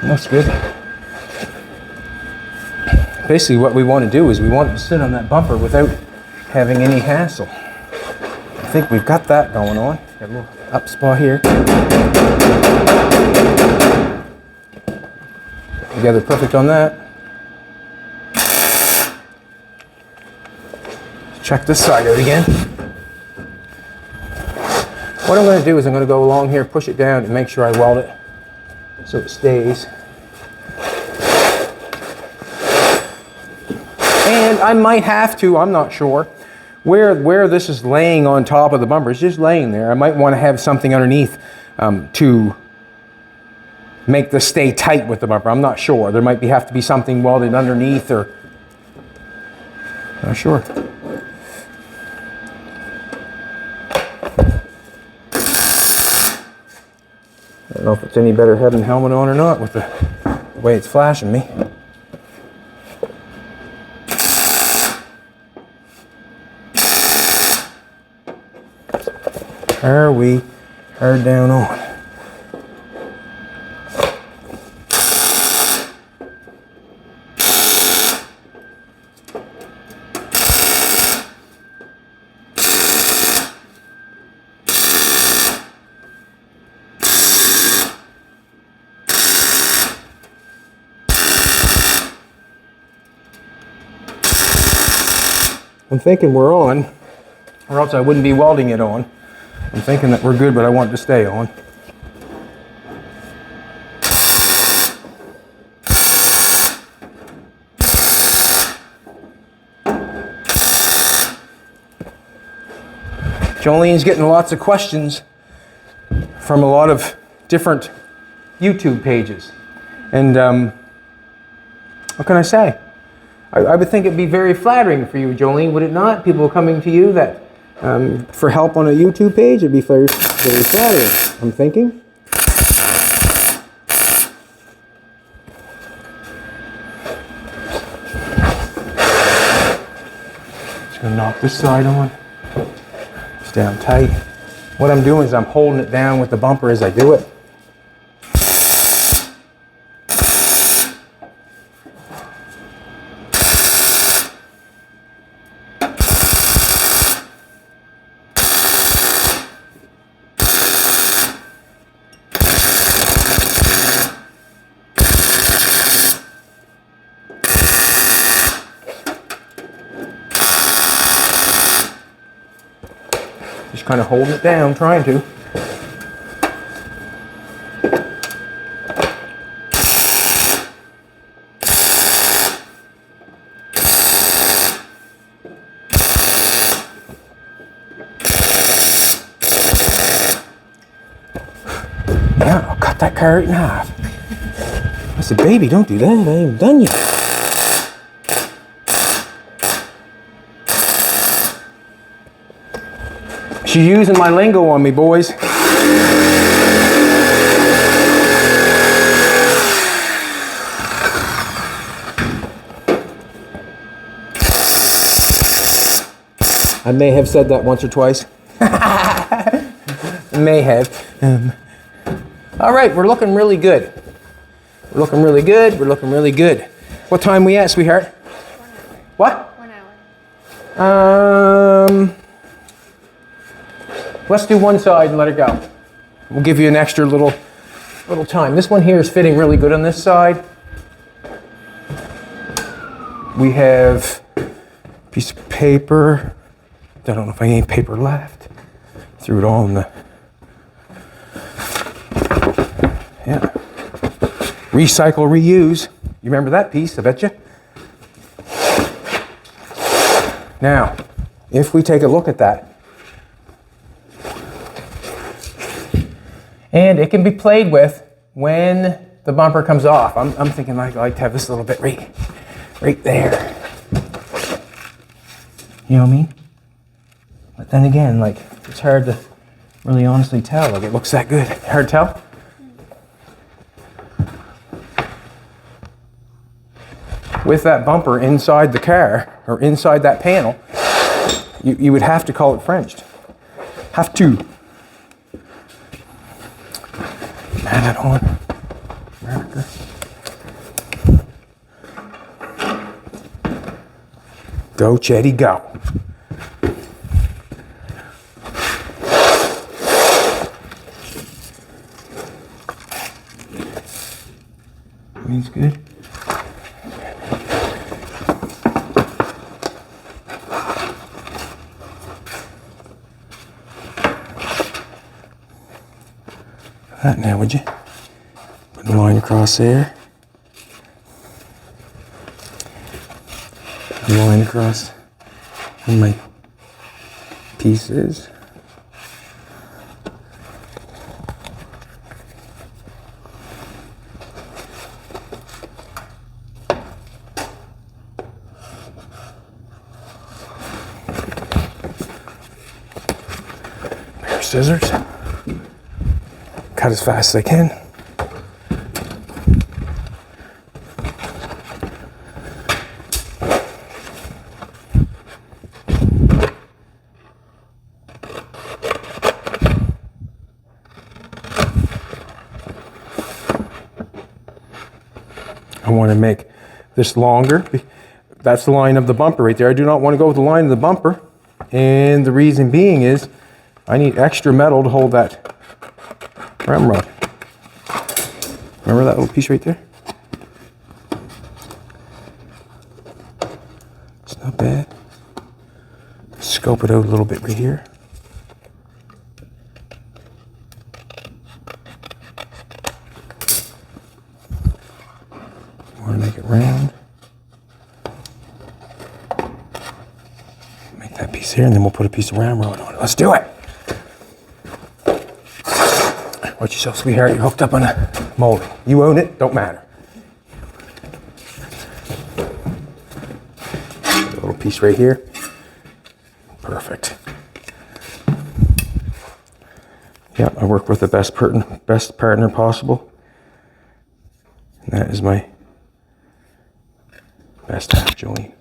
Looks good. Basically what we want to do is we want to sit on that bumper without having any hassle. I think we've got that going on. Got a little up spot here. Together perfect on that. Check this side out again. What I'm going to do is I'm going to go along here, push it down, and make sure I weld it so it stays. And I might have to, I'm not sure, where this is laying on top of the bumper, it's just laying there. I might want to have something underneath to make this stay tight with the bumper. I'm not sure. There might have to be something welded underneath, or not sure. I don't know if it's any better having the helmet on or not with the way it's flashing me. Are we hard down on? I'm thinking we're on, or else I wouldn't be welding it on. I'm thinking that we're good, but I want it to stay on. Jolene's getting lots of questions from a lot of different YouTube pages. And what can I say? I would think it'd be very flattering for you, Jolene, would it not? People coming to you that for help on a YouTube page, it'd be very, very flattering, I'm thinking. Just gonna knock this side on. It's down tight. What I'm doing is I'm holding it down with the bumper as I do it. Just kind of holding it down, trying to. Yeah, I'll cut that car in half. I said, baby, don't do that. I ain't done yet. She's using my lingo on me, boys. I may have said that once or twice. May have. All right, we're looking really good. We're looking really good. We're looking really good. What time we at, sweetheart? 1 hour. What? 1 hour. Let's do one side and let it go. We'll give you an extra little time. This one here is fitting really good on this side. We have a piece of paper. I don't know if I have any paper left. Threw it all in the, yeah. Recycle, reuse. You remember that piece, I bet you. Now, if we take a look at that, and it can be played with when the bumper comes off. I'm thinking I like to have this little bit right there. You know what I mean? But then again, like, it's hard to really honestly tell. Like, it looks that good. Hard to tell? With that bumper inside the car, or inside that panel, you would have to call it Frenched. Have to. Add it on. marker. Go, Chetty, go. Means good. That now, would you? Put a line across there. A line across on my pieces. Pair of scissors. Cut as fast as I can. I want to make this longer. That's the line of the bumper right there. I do not want to go with the line of the bumper. And the reason being is I need extra metal to hold that ramrod. Remember that little piece right there? It's not bad. Scope it out a little bit right here. Want to make it round. Make that piece here, and then we'll put a piece of ramrod on it. Let's do it. Watch yourself, sweetheart. You're hooked up on a molding. You own it. Don't matter. A little piece right here. Perfect. Yeah, I work with the best partner possible. And that is my best half, Jolene.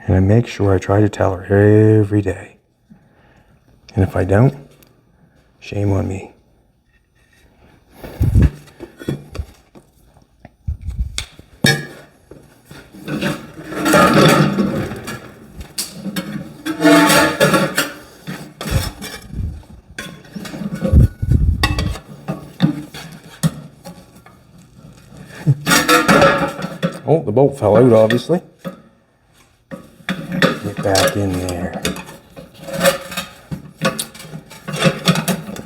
And I make sure I try to tell her every day. And if I don't, shame on me. Oh, the bolt fell out, obviously. Get back in there.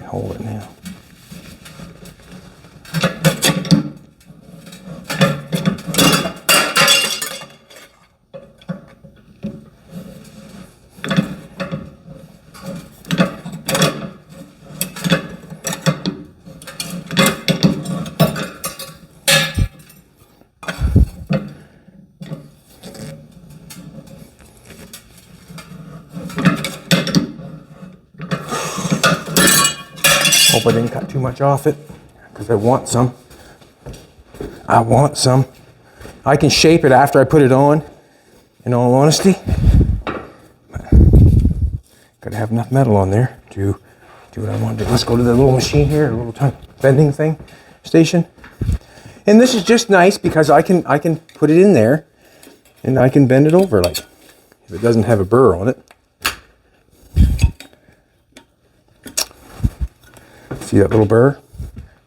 Hold it now. Hope I didn't cut too much off it, because I want some. I want some. I can shape it after I put it on, in all honesty. But gotta have enough metal on there to do what I want to do. Let's go to the little machine here, a little tiny bending thing, station. And this is just nice because I can put it in there and I can bend it over, like, if it doesn't have a burr on it. See that little burr?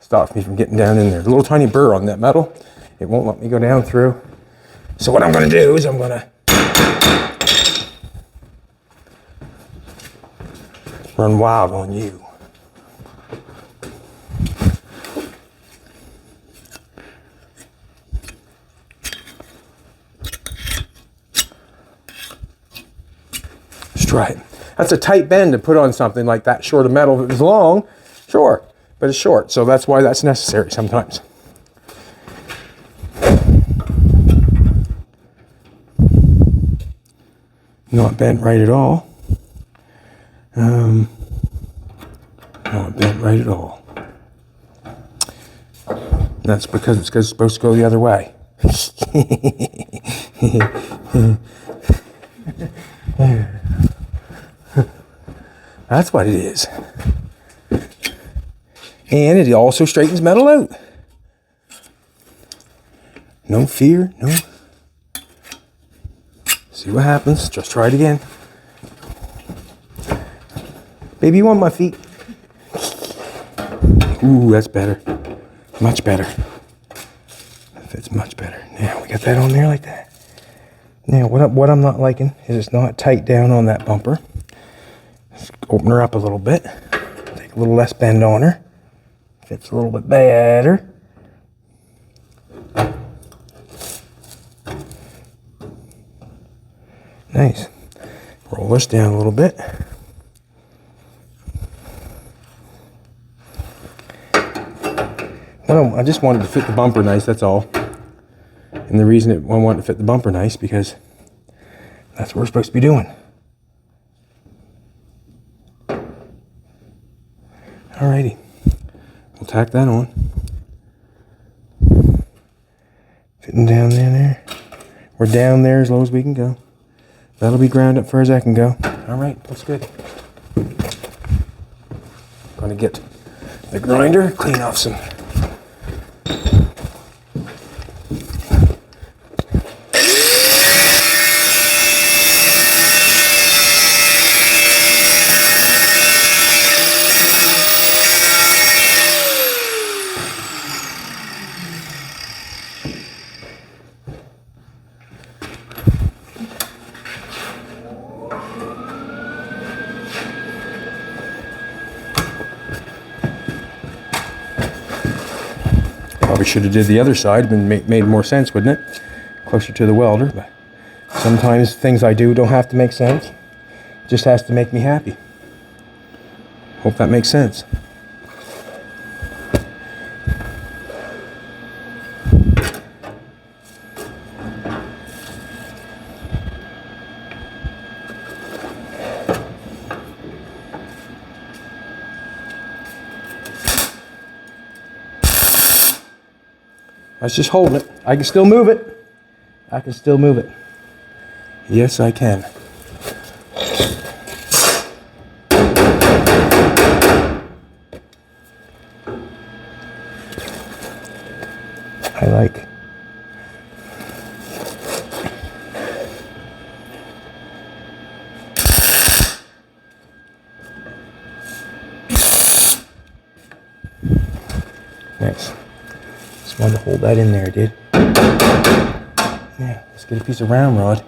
Stops me from getting down in there. The little tiny burr on that metal, it won't let me go down through. So what I'm going to do is I'm going to run wild on you. Let's try it. That's a tight bend to put on something like that short of metal. If it was long, sure, but it's short, so that's why that's necessary sometimes. Not bent right at all. Not bent right at all. That's because it's supposed to go the other way. That's what it is. And it also straightens metal out. No fear, no. See what happens. Just try it again. Baby, you want my feet? Ooh, that's better. Much better. That fits much better. Now we got that on there like that. Now what I'm not liking is it's not tight down on that bumper. Let's open her up a little bit. Take a little less bend on her. Fits a little bit better. Nice. Roll this down a little bit. Well, I just wanted to fit the bumper nice, that's all. And the reason I wanted to fit the bumper nice because that's what we're supposed to be doing. Alrighty. We'll tack that on. Fitting down there. We're down there as low as we can go. That'll be ground up far as I can go. Alright, looks good. Gonna get the grinder, clean off some. Probably should have did the other side, but made more sense, wouldn't it? Closer to the welder, but sometimes things I do don't have to make sense. It just has to make me happy. Hope that makes sense. I was just holding it. I can still move it. I can still move it. Yes, I can. I like. Nice. Just wanted to hold that in there, dude. Yeah, let's get a piece of round rod.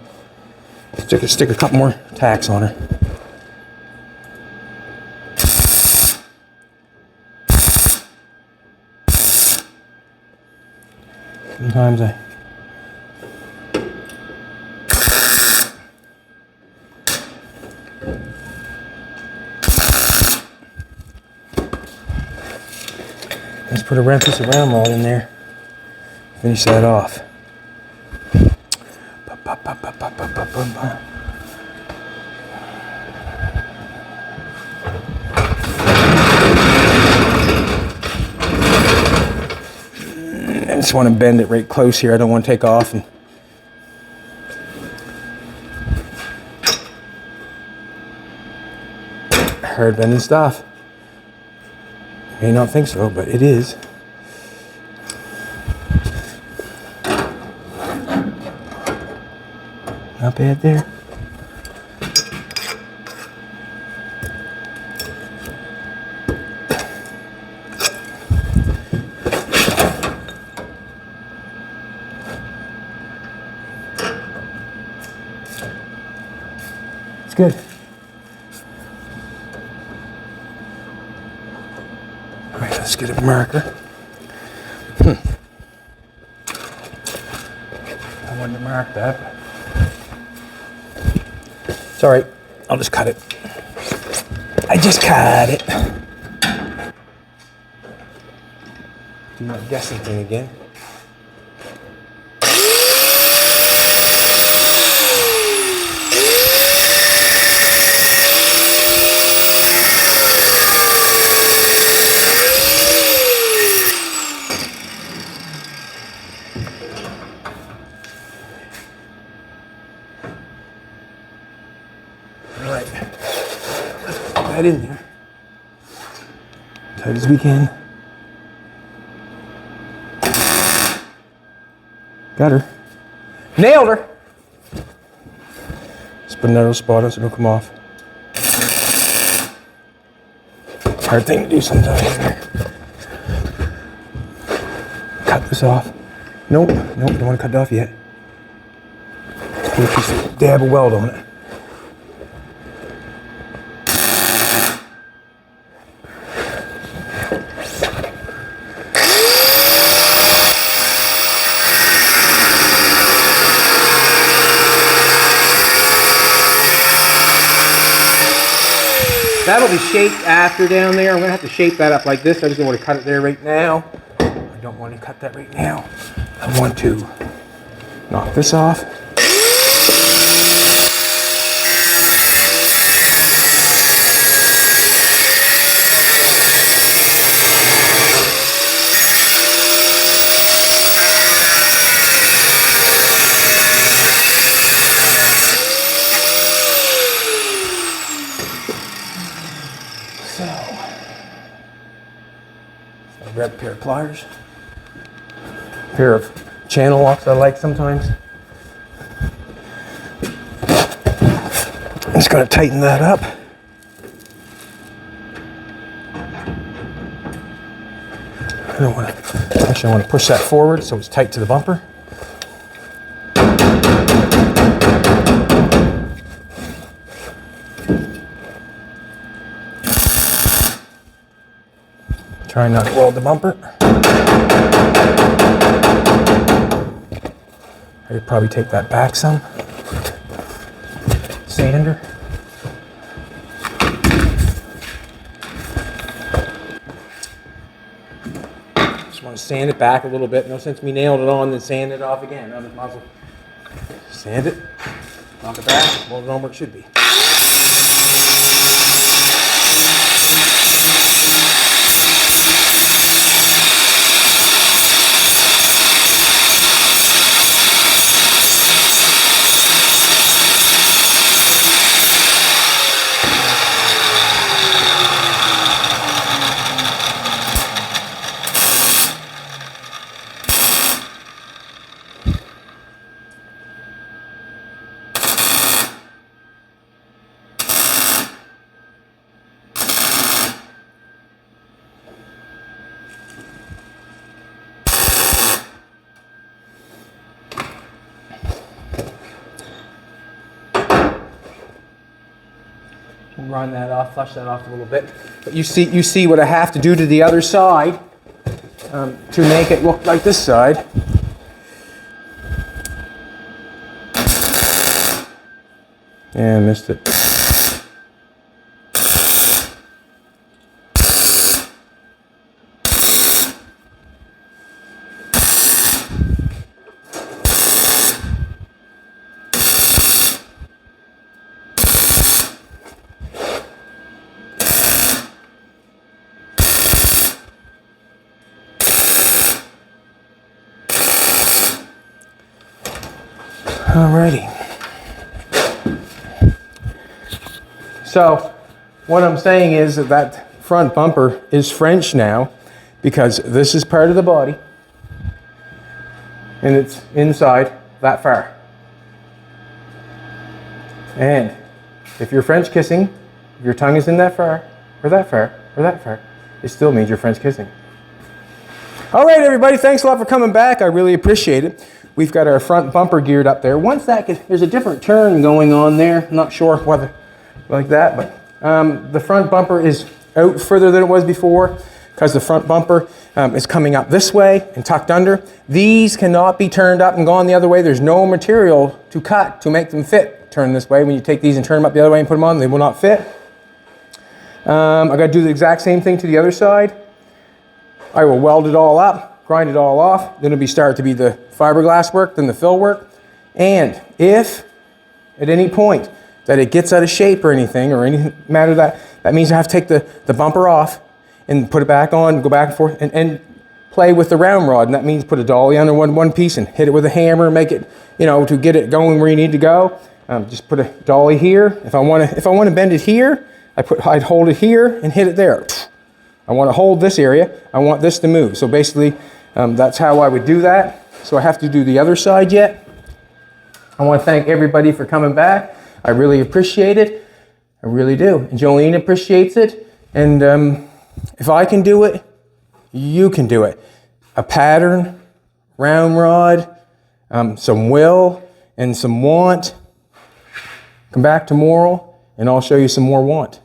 Stick a couple more tacks on her. Sometimes let's put a round piece of round rod in there. Finish that off. I just want to bend it right close here. I don't want to take off and hard bending stuff. You may not think so, but it is. Not bad there. It's good. All right, let's get a marker. I wanted to mark that. It's all right. I'll just cut it. I just cut it. Do my guessing thing again. that in there. Tight as we can. Got her. Nailed her. Just put another spot on so it'll come off. Hard thing to do sometimes. Cut this off. Nope, don't want to cut it off yet. Put a piece of dab of weld on it. That'll be shaped after down there. I'm going to have to shape that up like this. I just don't want to cut it there right now. I don't want to cut that right now. I want to knock this off. Grab a pair of pliers, a pair of channel locks I like sometimes. I'm just going to tighten that up. I don't want to, actually I want to push that forward so it's tight to the bumper. Try not to weld the bumper. I could probably take that back some. Sander. Just want to sand it back a little bit. No sense me nailed it on and sand it off again. I might as well sand it, knock it back, weld it on where it should be. Run that off, flush that off a little bit. But you see what I have to do to the other side to make it look like this side. Yeah, I missed it. Alrighty. So what I'm saying is that front bumper is French now because this is part of the body and it's inside that far. And if you're French kissing, if your tongue is in that far, or that far, or that far, it still means you're French kissing. All right, everybody, thanks a lot for coming back. I really appreciate it. We've got our front bumper geared up there. Once that gets, there's a different turn going on there. I'm not sure whether like that, but the front bumper is out further than it was before because the front bumper is coming up this way and tucked under. These cannot be turned up and gone the other way. There's no material to cut to make them fit. Turn this way. When you take these and turn them up the other way and put them on, they will not fit. I got to do the exact same thing to the other side. I will weld it all up, grind it all off. Then it'll start to be the fiberglass work, then the fill work. And if at any point that it gets out of shape or anything, or any matter that means I have to take the bumper off and put it back on, go back and forth, and play with the round rod. And that means put a dolly under one piece and hit it with a hammer, make it, to get it going where you need to go. Just put a dolly here. If I want to bend it here, I'd hold it here and hit it there. I want to hold this area. I want this to move. So basically, that's how I would do that. So I have to do the other side yet. I want to thank everybody for coming back. I really appreciate it. I really do. And Jolene appreciates it. And if I can do it, you can do it. A pattern, round rod, some will, and some want. Come back tomorrow, and I'll show you some more want.